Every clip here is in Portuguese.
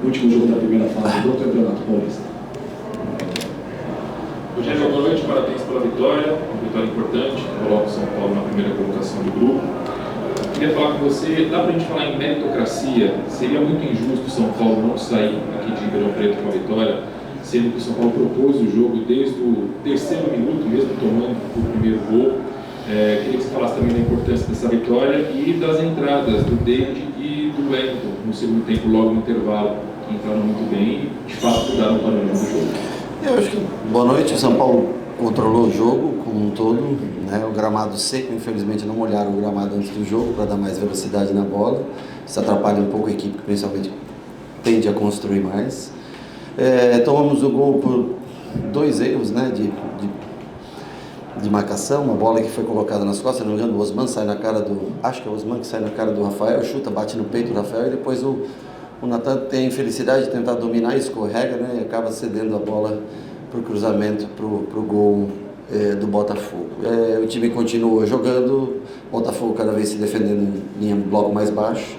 último jogo da primeira fase do Campeonato Paulista. Rogério, boa noite, parabéns pela vitória, uma vitória importante, que coloca o São Paulo na primeira colocação do grupo. Queria falar com você, dá pra gente falar em meritocracia? Seria muito injusto o São Paulo não sair aqui de Ribeirão Preto com a vitória, sendo que o São Paulo propôs o jogo desde o terceiro minuto, mesmo tomando o primeiro gol. Queria que você falasse também da importância dessa vitória e das entradas do David e do Wellington no segundo tempo, logo no intervalo, que entraram muito bem e de fato mudaram o panorama do jogo. Eu acho que, boa noite, o São Paulo controlou o jogo como um todo, né? O gramado seco, infelizmente não molharam o gramado antes do jogo para dar mais velocidade na bola, isso atrapalha um pouco a equipe que principalmente tende a construir mais. Tomamos o gol por 2 erros, né, de marcação, uma bola que foi colocada nas costas, se não me engano, o Osman sai na cara do, acho que é o Osman que sai na cara do Rafael, chuta, bate no peito do Rafael e depois o Natan tem a infelicidade de tentar dominar, escorrega, né, e acaba cedendo a bola para o cruzamento, para o gol do Botafogo. O time continua jogando, o Botafogo cada vez se defendendo em um bloco mais baixo.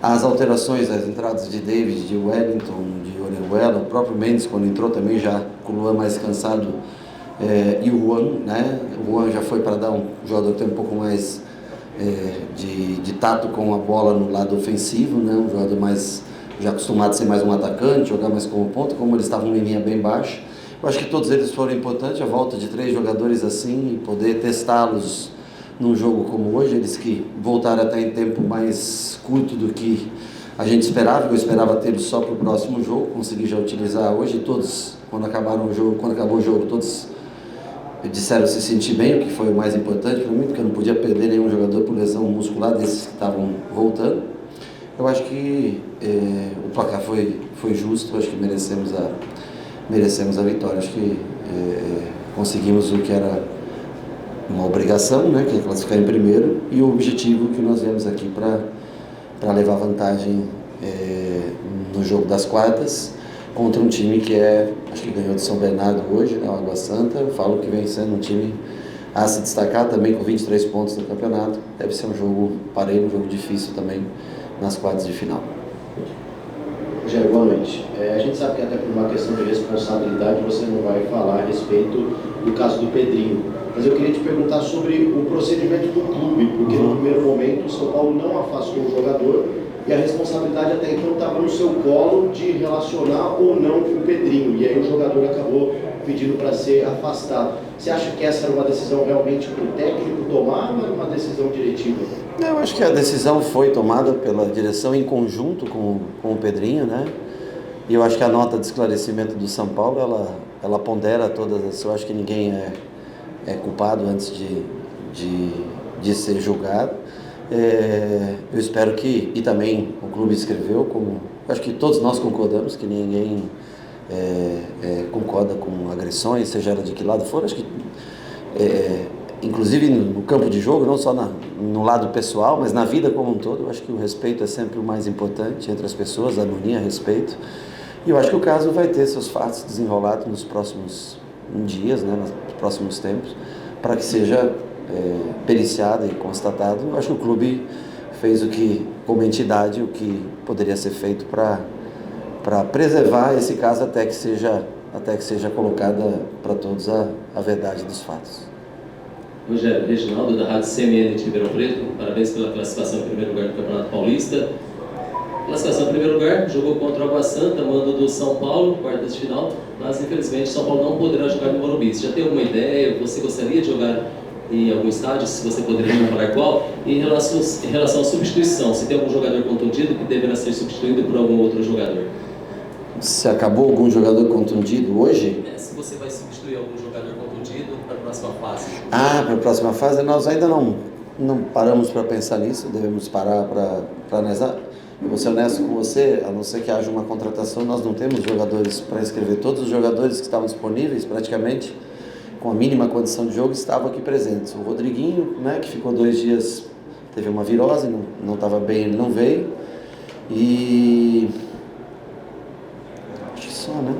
As alterações, as entradas de David, de Wellington, de Orihuela, o próprio Mendes quando entrou também já com o Luan mais cansado, e o Juan, né? O Juan já foi para dar um jogador que tem um pouco mais de tato com a bola no lado ofensivo, né? Um jogador mais já acostumado a ser mais um atacante, jogar mais como ponta, como eles estavam em linha bem baixa. Eu acho que todos eles foram importantes, a volta de 3 jogadores assim, e poder testá-los num jogo como hoje, eles que voltaram até em tempo mais curto do que a gente esperava, eu esperava tê-los só para o próximo jogo, consegui já utilizar hoje, todos, quando acabou o jogo, todos disseram se sentir bem, o que foi o mais importante para mim, porque eu não podia perder nenhum jogador por lesão muscular desses que estavam voltando. Eu acho que o placar foi justo, acho que merecemos a vitória, acho que conseguimos o que era uma obrigação, né, que é classificar em primeiro, e o objetivo que nós viemos aqui para levar vantagem no jogo das quartas, contra um time que acho que ganhou de São Bernardo hoje, né, o Água Santa. Eu falo que vem sendo um time a se destacar também, com 23 pontos no campeonato. Deve ser um jogo parelho, um jogo difícil também nas quartas de final. Rogério, boa noite. A gente sabe que até por uma questão de responsabilidade você não vai falar a respeito do caso do Pedrinho, mas eu queria te perguntar sobre o procedimento do clube, porque no primeiro momento o São Paulo não afastou o jogador e a responsabilidade até então estava no seu colo de relacionar ou não com o Pedrinho, e aí o jogador acabou pedindo para ser afastado. Você acha que essa era uma decisão realmente para o técnico tomar ou era uma decisão diretiva? Eu acho que a decisão foi tomada pela direção em conjunto com o Pedrinho, né? E eu acho que a nota de esclarecimento do São Paulo, ela pondera todas as... Eu acho que ninguém é culpado antes de ser julgado. Eu espero que... E também o clube escreveu, como... Acho que todos nós concordamos que ninguém concorda com agressões, seja ela de que lado for. Acho que... inclusive no campo de jogo, não só no lado pessoal, mas na vida como um todo, eu acho que o respeito é sempre o mais importante entre as pessoas, a harmonia, respeito. E eu acho que o caso vai ter seus fatos desenrolados nos próximos dias, né, nos próximos tempos, para que seja periciado e constatado. Eu acho que o clube fez como entidade, o que poderia ser feito para preservar esse caso até que seja colocada para todos a verdade dos fatos. Rogério, Reginaldo, da Rádio CMN de Ribeirão Preto, parabéns pela classificação em primeiro lugar do Campeonato Paulista. Classificação em primeiro lugar, jogou contra o Água Santa, mando do São Paulo, quartas de final, mas infelizmente o São Paulo não poderá jogar no Morumbi. Você já tem alguma ideia? Você gostaria de jogar em algum estádio? Se você poderia falar qual? E em relação à substituição, se tem algum jogador contundido que deverá ser substituído por algum outro jogador? Se acabou algum jogador contundido hoje? Se você vai substituir algum jogador contundido para a próxima fase. Para a próxima fase, nós ainda não paramos para pensar nisso, devemos parar para analisar. Eu vou ser honesto com você, a não ser que haja uma contratação, nós não temos jogadores para inscrever. Todos os jogadores que estavam disponíveis, praticamente, com a mínima condição de jogo, estavam aqui presentes. O Rodriguinho, né, que ficou 2 dias, teve uma virose, não estava bem, ele não veio. E... acho que só, né?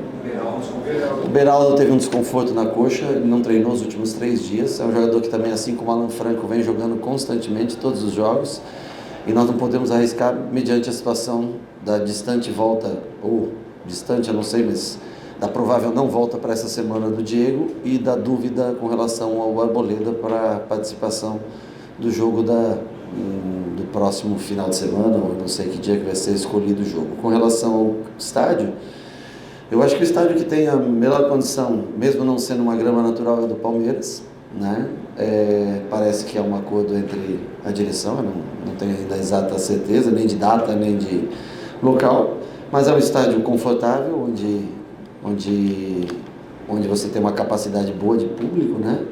O Beraldo teve um desconforto na coxa, ele não treinou os últimos 3 dias. É um jogador que também, assim como o Alan Franco, vem jogando constantemente todos os jogos. e nós não podemos arriscar mediante a situação da distante volta, ou distante, eu não sei, mas da provável não volta para essa semana do Diego e da dúvida com relação ao Arboleda para a participação do jogo do próximo final de semana, ou não sei que dia que vai ser escolhido o jogo. Com relação ao estádio, eu acho que o estádio que tem a melhor condição, mesmo não sendo uma grama natural, é do Palmeiras, né? Parece que é um acordo entre a direção, eu não tenho ainda a exata certeza, nem de data, nem de local, mas é um estádio confortável, onde você tem uma capacidade boa de público, né?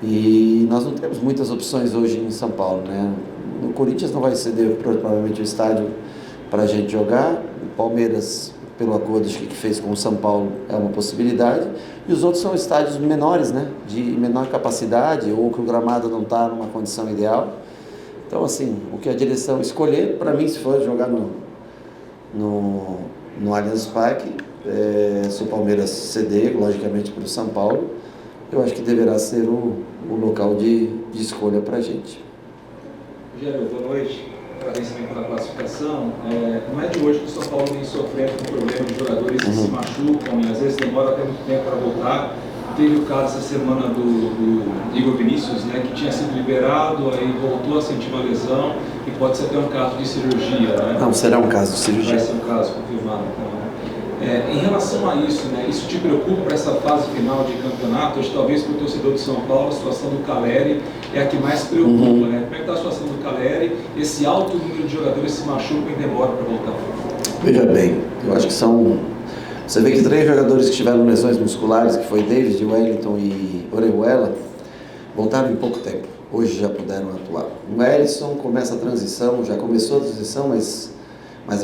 E nós não temos muitas opções hoje em São Paulo, né? No Corinthians não vai ceder provavelmente o estádio para a gente jogar, o Palmeiras, pelo acordo que fez com o São Paulo, é uma possibilidade, e os outros são estádios menores, né? De menor capacidade, ou que o gramado não está numa condição ideal. Então, assim, o que a direção escolher, para mim, se for jogar no Allianz Parque, se o Palmeiras ceder, logicamente, para o São Paulo, eu acho que deverá ser o local de escolha para a gente. Rogério, boa noite. Parabéns também pela classificação. Não é de hoje que o São Paulo vem sofrendo com o problema de jogadores que se machucam e às vezes demora até muito tempo para voltar. Teve o caso essa semana do Igor Vinícius, né, que tinha sido liberado, aí voltou a sentir uma lesão e pode ser até um caso de cirurgia, né? Não, será um caso de cirurgia. Vai ser um caso confirmado, então. Em relação a isso, né, isso te preocupa para essa fase final de campeonato? Hoje, talvez para o torcedor de São Paulo, a situação do Caleri é a que mais preocupa, né? Como é que está a situação do Caleri? Esse alto número de jogadores se machucam e demora para voltar. Veja bem, eu acho que são... Você vê que 3 jogadores que tiveram lesões musculares, que foi David, Wellington e Orejuela, voltaram em pouco tempo. Hoje já puderam atuar. O Erisson começa a transição, já começou a transição, mas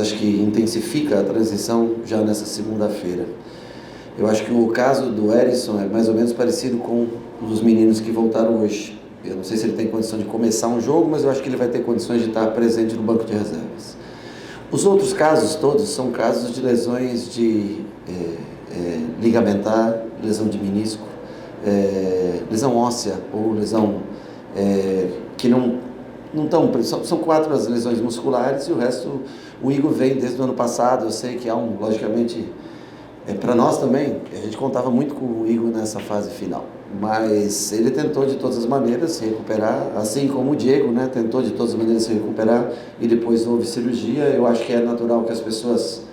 acho que intensifica a transição já nessa segunda-feira. Eu acho que o caso do Erisson é mais ou menos parecido com os meninos que voltaram hoje. Eu não sei se ele tem condição de começar um jogo, mas eu acho que ele vai ter condições de estar presente no banco de reservas. Os outros casos todos são casos de lesões de ligamentar, lesão de menisco, lesão óssea ou lesão que não estão... São 4 as lesões musculares e o resto... O Igor vem desde o ano passado, eu sei que há logicamente, para nós também, a gente contava muito com o Igor nessa fase final, mas ele tentou de todas as maneiras se recuperar, assim como o Diego, né, tentou de todas as maneiras se recuperar e depois houve cirurgia. Eu acho que é natural que as pessoas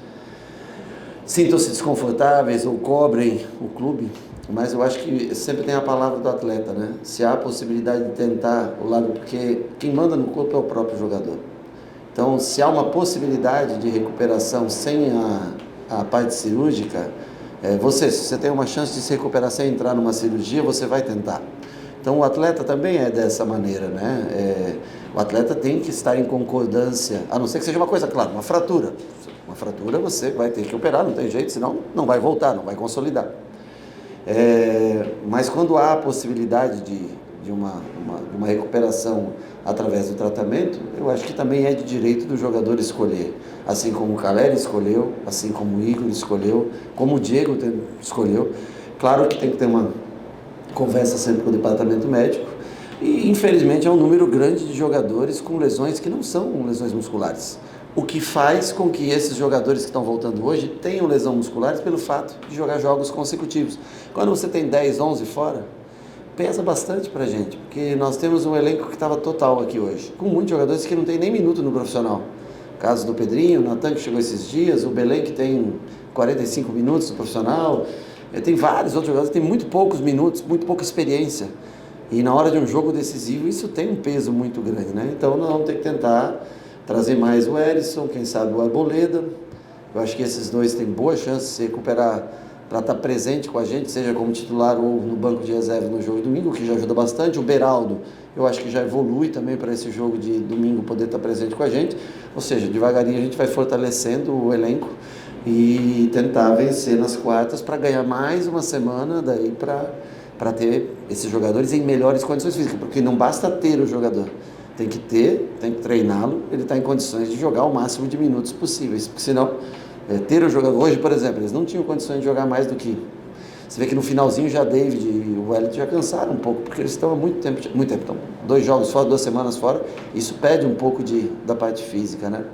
sintam-se desconfortáveis ou cobrem o clube, mas eu acho que sempre tem a palavra do atleta, né? Se há a possibilidade de tentar o lado, porque quem manda no corpo é o próprio jogador. Então, se há uma possibilidade de recuperação sem a parte cirúrgica, se você tem uma chance de se recuperar sem entrar numa cirurgia, você vai tentar. Então, o atleta também é dessa maneira, né? O atleta tem que estar em concordância, a não ser que seja uma coisa, claro, uma fratura. Uma fratura você vai ter que operar, não tem jeito, senão não vai voltar, não vai consolidar. Mas quando há a possibilidade de uma recuperação através do tratamento, eu acho que também é de direito do jogador escolher, assim como o Caleri escolheu, assim como o Igor escolheu, como o Diego escolheu. Claro que tem que ter uma conversa sempre com o departamento médico e infelizmente é um número grande de jogadores com lesões que não são lesões musculares, o que faz com que esses jogadores que estão voltando hoje tenham lesão musculares pelo fato de jogar jogos consecutivos. Quando você tem 10, 11 fora, pesa bastante pra gente, porque nós temos um elenco que estava total aqui hoje, com muitos jogadores que não tem nem minuto no profissional. O caso do Pedrinho, o Natan que chegou esses dias, o Belém que tem 45 minutos no profissional, tem vários outros jogadores que têm muito poucos minutos, muito pouca experiência. E na hora de um jogo decisivo, isso tem um peso muito grande, né? Então nós vamos ter que tentar trazer mais o Erisson, quem sabe o Arboleda. Eu acho que esses dois têm boa chance de se recuperar para estar presente com a gente, seja como titular ou no banco de reserva no jogo de domingo, que já ajuda bastante. O Beraldo, eu acho que já evolui também para esse jogo de domingo poder estar presente com a gente. Ou seja, devagarinho a gente vai fortalecendo o elenco e tentar vencer nas quartas para ganhar mais uma semana daí para ter esses jogadores em melhores condições físicas, porque não basta ter o jogador, tem que treiná-lo, ele está em condições de jogar o máximo de minutos possíveis, porque senão ter o jogador, hoje por exemplo, eles não tinham condições de jogar mais do que Você vê que no finalzinho já David e o Wellington já cansaram um pouco, porque eles estão há muito tempo, então 2 jogos fora, 2 semanas fora, isso pede um pouco da parte física, né?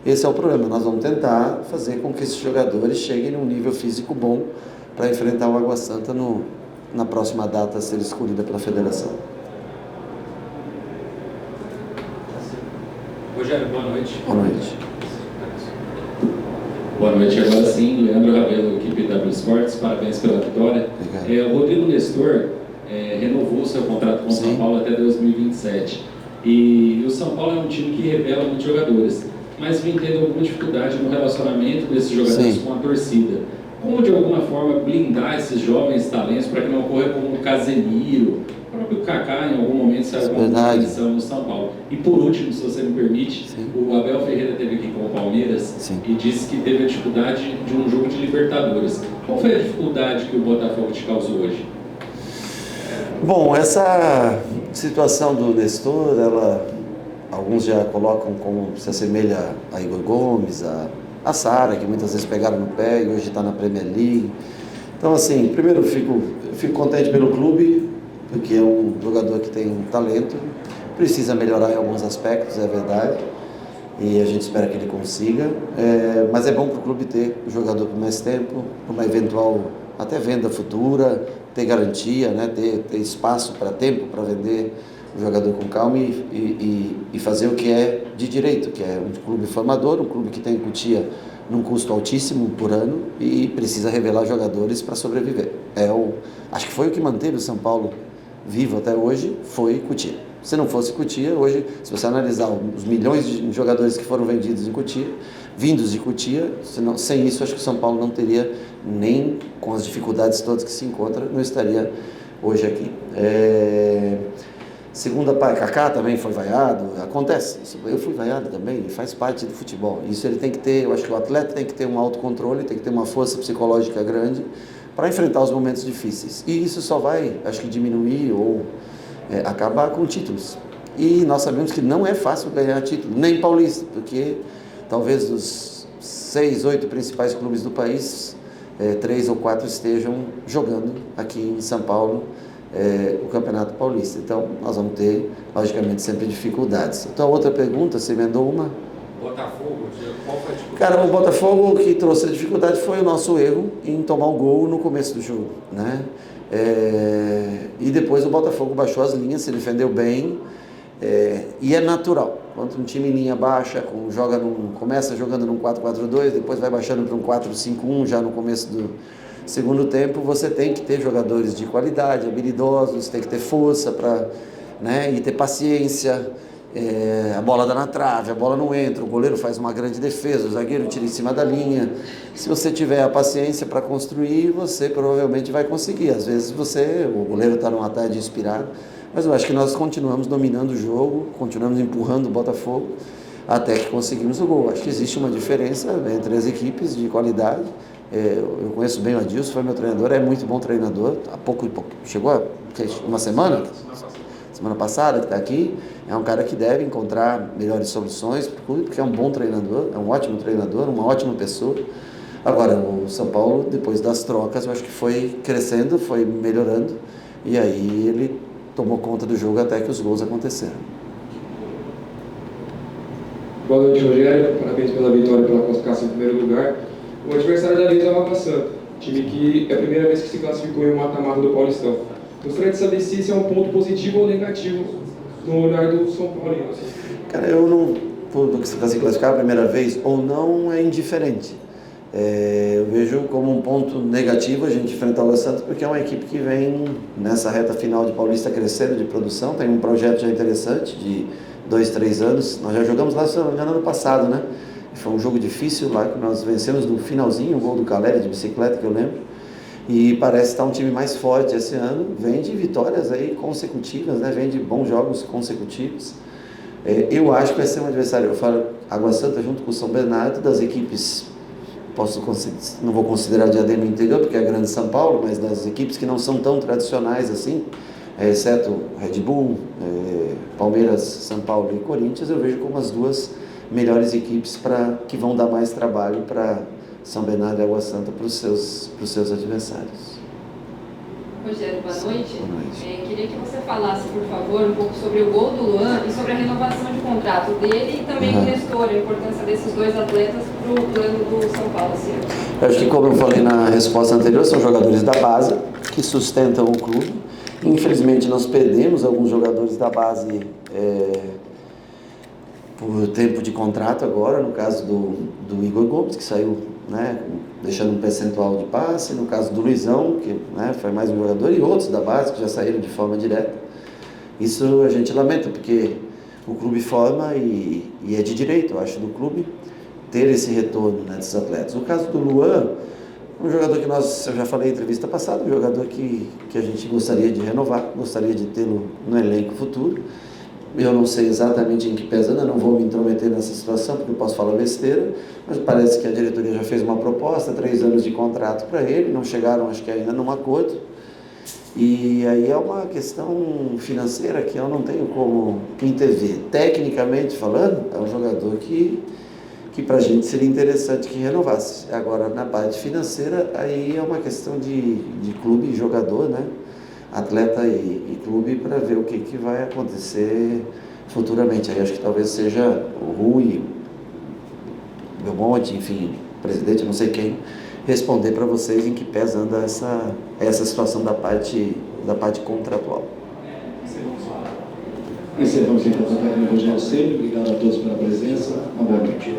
Esse é o problema, nós vamos tentar fazer com que esses jogadores cheguem num nível físico bom para enfrentar o Água Santa na próxima data a ser escolhida pela federação. Rogério, boa noite. Boa noite. Boa noite, agora sim, Leandro Ravelo, equipe W Sports, parabéns pela vitória. O Rodrigo Nestor renovou seu contrato com o São Paulo até 2027. E o São Paulo é um time que revela muitos jogadores, mas vem tendo alguma dificuldade no relacionamento desses jogadores com a torcida. Como, de alguma forma, blindar esses jovens talentos para que não ocorra como o Casemiro, o próprio Kaká, em algum momento, saiu com uma posição no São Paulo. E, por último, se você me permite, o Abel Ferreira esteve aqui com o Palmeiras e disse que teve a dificuldade de um jogo de Libertadores. Qual foi a dificuldade que o Botafogo te causou hoje? Bom, essa situação do Nestor, alguns já colocam como se assemelha a Igor Gomes, a Sara, que muitas vezes pegaram no pé e hoje está na Premier League. Então, assim, primeiro eu fico contente pelo clube, porque é um jogador que tem talento, precisa melhorar em alguns aspectos, é verdade, e a gente espera que ele consiga, mas é bom para o clube ter o jogador por mais tempo, por uma eventual até venda futura, ter garantia, né, ter espaço para tempo para vender o jogador com calma e fazer o que é de direito, que é um clube formador, um clube que tem em Cotia num custo altíssimo por ano e precisa revelar jogadores para sobreviver. Acho que foi o que manteve o São Paulo vivo até hoje, foi Cotia. Se não fosse Cotia, hoje, se você analisar os milhões de jogadores que foram vendidos em Cotia, vindos de Cotia, sem isso acho que o São Paulo não teria, nem com as dificuldades todas que se encontra, não estaria hoje aqui. Segunda parte, Kaká também foi vaiado, acontece, eu fui vaiado também, faz parte do futebol. Isso ele tem que ter, eu acho que o atleta tem que ter um autocontrole, tem que ter uma força psicológica grande para enfrentar os momentos difíceis. E isso só vai, acho que diminuir ou acabar com títulos. E nós sabemos que não é fácil ganhar título, nem paulista, porque talvez dos 6, 8 principais clubes do país, 3 ou 4 estejam jogando aqui em São Paulo o Campeonato Paulista. Então, nós vamos ter, logicamente, sempre dificuldades. Então, outra pergunta, você emendou uma? Botafogo, qual foi a dificuldade? Cara, o Botafogo, o que trouxe a dificuldade foi o nosso erro em tomar um gol no começo do jogo, né? E depois o Botafogo baixou as linhas, se defendeu bem, e é natural. Quando um time em linha baixa, começa jogando num 4-4-2, depois vai baixando para um 4-5-1 já no começo do segundo tempo, você tem que ter jogadores de qualidade, habilidosos, tem que ter força e ter paciência. A bola dá na trave, a bola não entra, o goleiro faz uma grande defesa, o zagueiro tira em cima da linha. Se você tiver a paciência para construir, você provavelmente vai conseguir. Às vezes o goleiro está numa tarde inspirado, mas eu acho que nós continuamos dominando o jogo, continuamos empurrando o Botafogo até que conseguimos o gol. Acho que existe uma diferença entre as equipes de qualidade. Eu conheço bem o Adilson, foi meu treinador, é muito bom treinador. Chegou há uma semana passada que está aqui. É um cara que deve encontrar melhores soluções para o clube, porque é um bom treinador, é um ótimo treinador, uma ótima pessoa. Agora, o São Paulo, depois das trocas, eu acho que foi crescendo, foi melhorando, e aí ele tomou conta do jogo até que os gols aconteceram. Boa noite, Rogério. Parabéns pela vitória e pela classificação em primeiro lugar. O adversário da vez é o Água Santa, time que é a primeira vez que se classificou em um mata-mata do Paulistão. Gostaria de saber se esse é um ponto positivo ou negativo no olhar do São Paulo. Cara, eu não, por se classificar a primeira vez ou não, é indiferente. Eu vejo como um ponto negativo a gente enfrentar o Água Santa, porque é uma equipe que vem nessa reta final de Paulista crescendo de produção, tem um projeto já interessante de 2, 3 anos. Nós já jogamos lá, se não me engano, ano passado, né? Foi um jogo difícil lá, que nós vencemos no finalzinho, o gol do Caleri de bicicleta, que eu lembro. E parece estar um time mais forte esse ano, vem de vitórias aí consecutivas, né? Vem de bons jogos consecutivos. Eu acho que vai ser um adversário, eu falo, Água Santa junto com o São Bernardo, das equipes, não vou considerar o Diadema interior, porque é grande São Paulo, mas das equipes que não são tão tradicionais assim, exceto Red Bull, Palmeiras, São Paulo e Corinthians, eu vejo como as duas melhores equipes que vão dar mais trabalho para São Bernardo e Água Santa para os seus adversários. Rogério, boa noite. Boa noite. Queria que você falasse, por favor, um pouco sobre o gol do Luan e sobre a renovação de contrato dele e também do Nestor, a importância desses dois atletas para o plano do São Paulo esse ano. Eu acho que, como eu falei na resposta anterior, são jogadores da base que sustentam o clube. Infelizmente, nós perdemos alguns jogadores da base por tempo de contrato agora, no caso do Igor Gomes, que saiu, né, deixando um percentual de passe, no caso do Luizão, que, né, foi mais um jogador, e outros da base que já saíram de forma direta. Isso a gente lamenta, porque o clube forma e é de direito, eu acho, do clube ter esse retorno, né, desses atletas. No caso do Luan, um jogador que eu já falei em entrevista passada, um jogador que a gente gostaria de renovar, gostaria de tê-lo no elenco futuro. Eu não sei exatamente em que pesa, não vou me intrometer nessa situação, porque eu posso falar besteira, mas parece que a diretoria já fez uma proposta, 3 anos de contrato para ele, não chegaram, acho que ainda, num acordo. E aí é uma questão financeira que eu não tenho como intervir. Tecnicamente falando, é um jogador que para a gente seria interessante que renovasse. Agora, na parte financeira, aí é uma questão de clube e jogador, né? Atleta e clube, para ver o que vai acontecer futuramente. Aí acho que talvez seja o Rui, Belmonte, enfim, presidente, não sei quem, responder para vocês em que pesa anda essa situação da parte contratual. Encerramos então o técnico Rogério Ceni. Obrigado a todos pela presença. Uma boa noite.